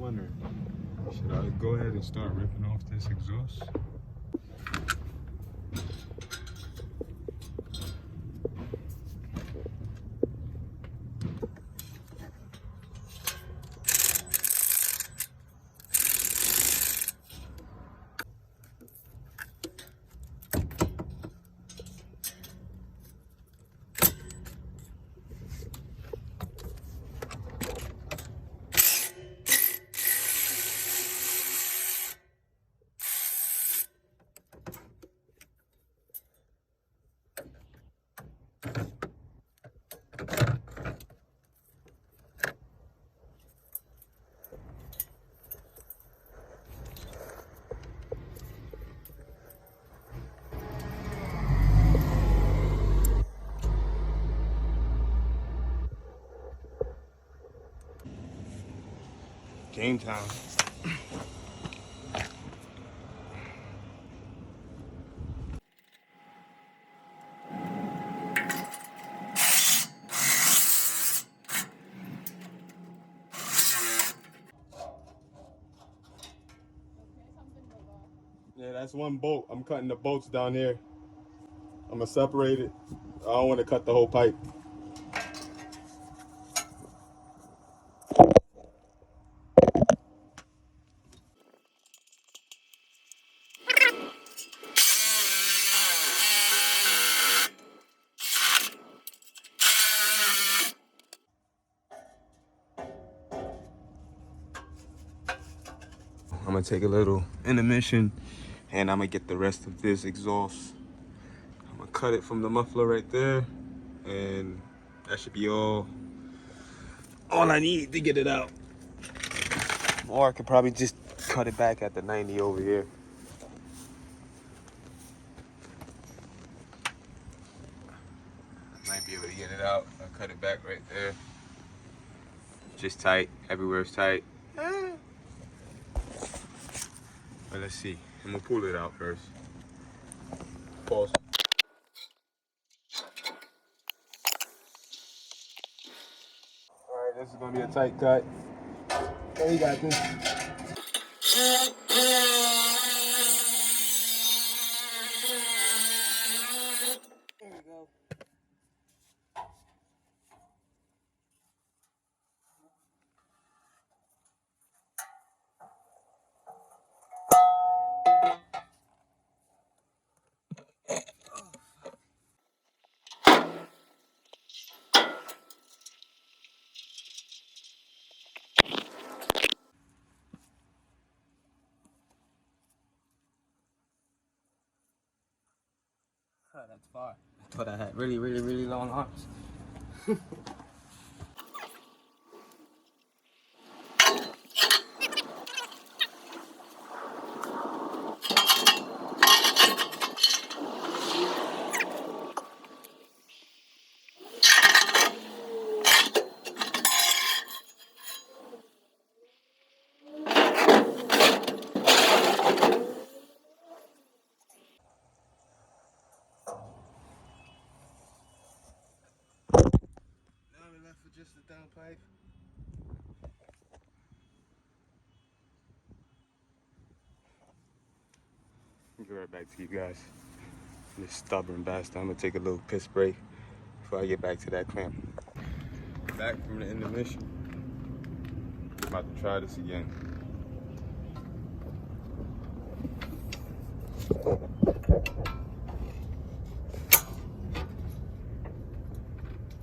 wondering, should I go ahead and start ripping off this exhaust? Game time. Yeah, that's one bolt. I'm cutting the bolts down here. I'm gonna separate it. I don't want to cut the whole pipe. I'm gonna take a little intermission and I'm gonna get the rest of this exhaust. I'm gonna cut it from the muffler right there, and that should be all I need to get it out. Or I could probably just cut it back at the 90 over here. Might be able to get it out. I'll cut it back right there. Just tight, everywhere's tight. But let's see. I'm gonna pull it out first. Pause. Alright, this is gonna be a tight cut. So you got this. There we go. Oh, that's far. I thought I had really long arms. Just the downpipe. I'll get right back to you guys. This stubborn bastard. I'm gonna take a little piss break before I get back to that clamp. Back from the intermission. I'm about to try this again.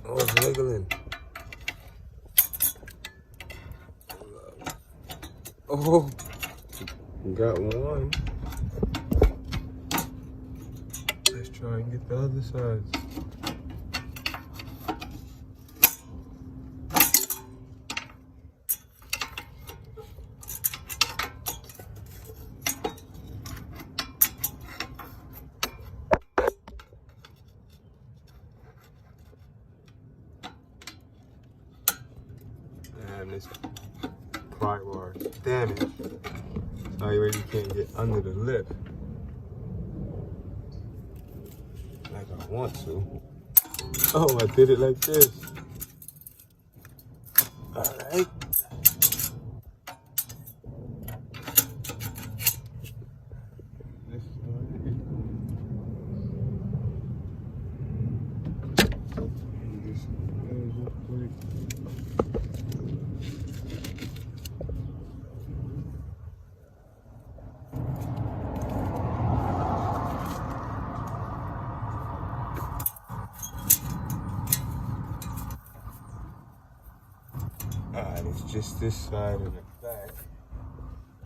Oh, it's wiggling. Oh, got one. Let's try and get the other sides. Damn, this pry bar is damaged. So I really can't get under the lip like I want to. Oh, I did it like this. Alright. just this side and the back.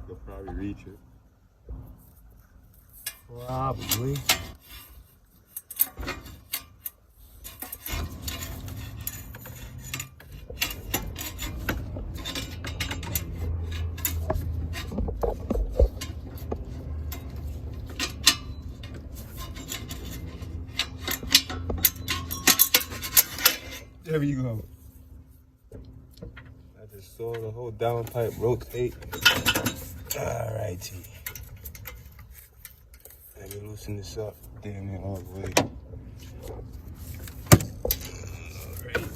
You'll probably reach it. Probably. There you go. I just saw the whole downpipe rotate. Alrighty. Let me loosen this up. Damn it, all the way. Alright.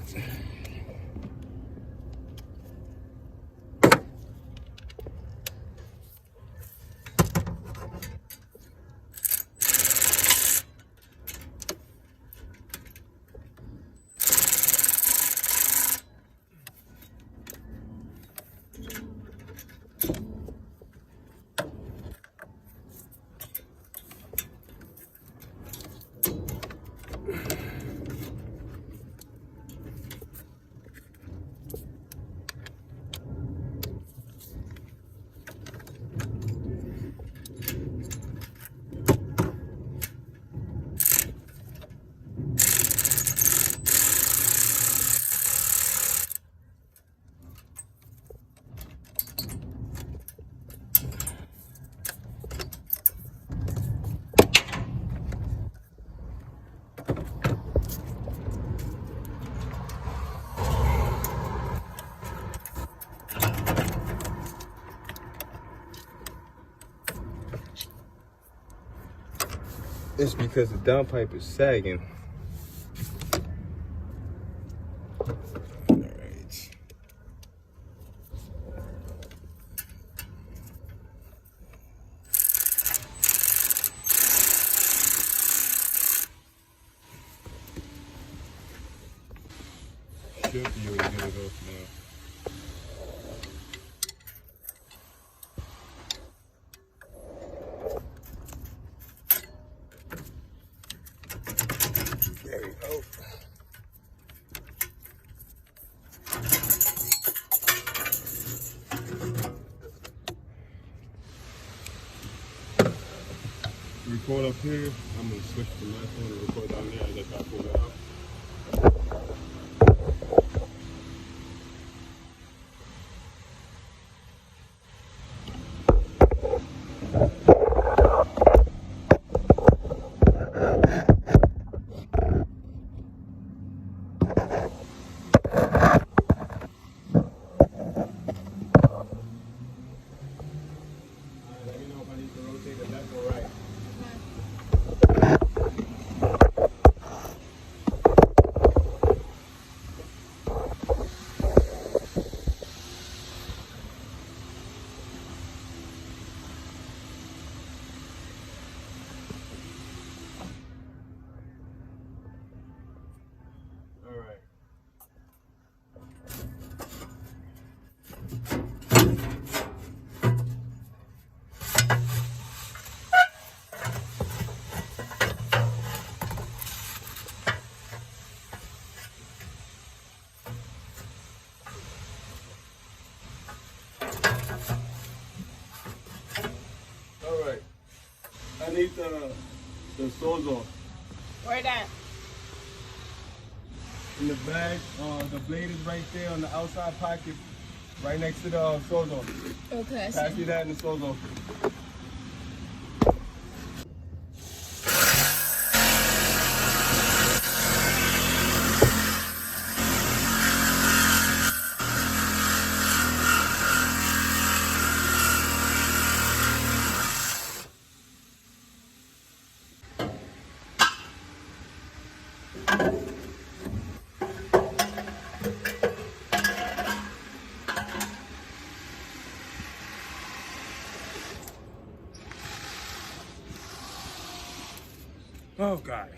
It's because the downpipe is sagging. Alright. Should be able to get it off now. There we go. Record up here. I'm gonna switch to my phone and record down there as I try to pull that out. I need the soles off. Where that? In the bag, the blade is right there on the outside pocket, right next to the soles off. Okay. Pass you that and the soles off. Oh God.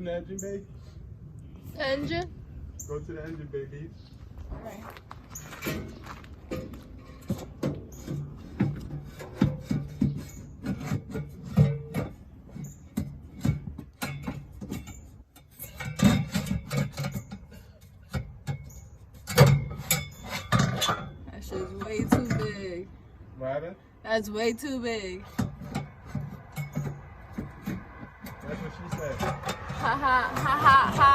the engine bay. Engine? Go to the engine bay, please. Alright. That shit's way too big. What happened? That's way too big. That's what she said. Ha ha ha ha ha.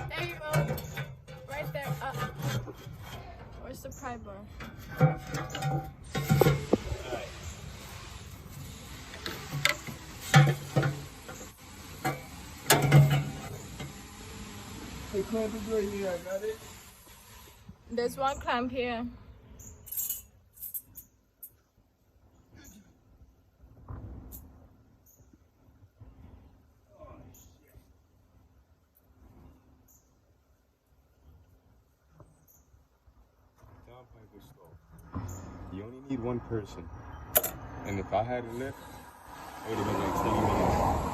There you go. Right there. Where's the pry bar? Hey, clamp is right here. I got it. There's one clamp here. Downpipe is slow. You only need one person. And if I had a lift, it would have been like 20 minutes.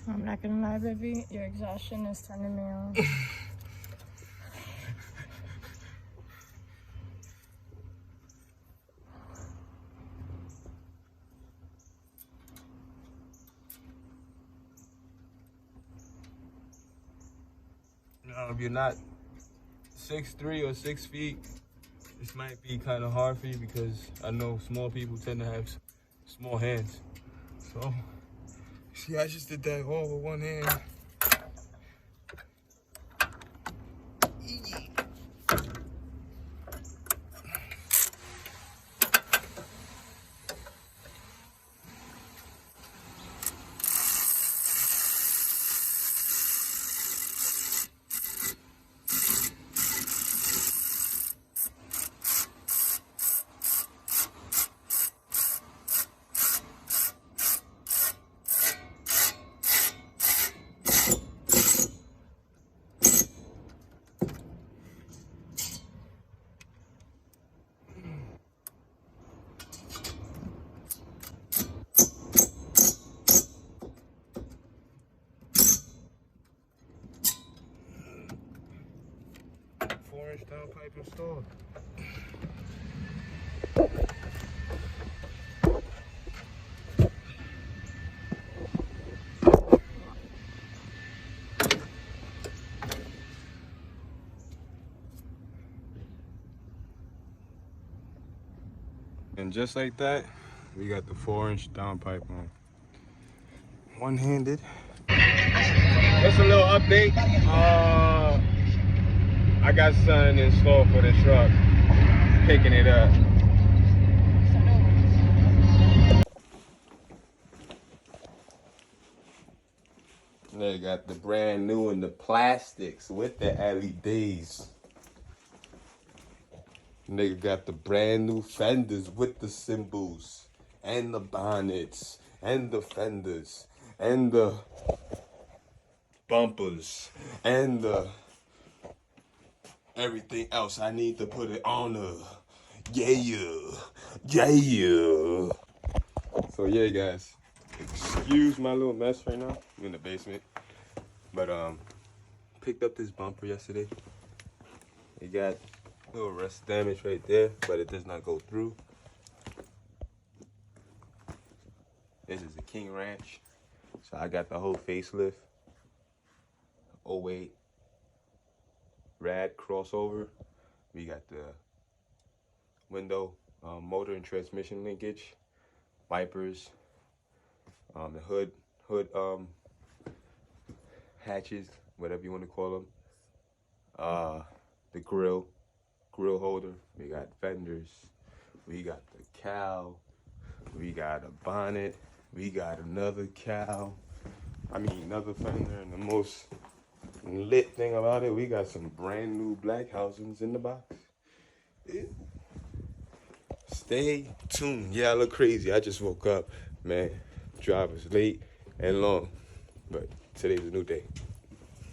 I'm not gonna lie, baby. Your exhaustion is turning me on. If you're not 6'3" or 6 feet, this might be kind of hard for you because I know small people tend to have small hands. So, see, I just did that all with one hand. downpipe installed. And just like that, we got the 4-inch downpipe on. One-handed. Just a little update. I got something installed for the truck. Picking it up. They got the brand new and the plastics with the LEDs. Nigga got the brand new fenders with the symbols and the bonnets and the fenders and the bumpers and the everything else I need to put it on her. Yeah. So yeah, guys, excuse my little mess right now. I'm in the basement, but picked up this bumper yesterday. It got a little rust damage right there, but it does not go through. This is a King Ranch, so I got the whole facelift. 08 rad crossover. We got the window, motor and transmission linkage, wipers, the hood hatches, whatever you want to call them. The grill holder. We got fenders. We got the cow. We got a bonnet. We got another cow. Another fender. And the most lit thing about it, we got some brand new black housings in the box. Yeah. Stay tuned. Yeah, I look crazy. I just woke up, man. Drive was late and long, but today's a new day.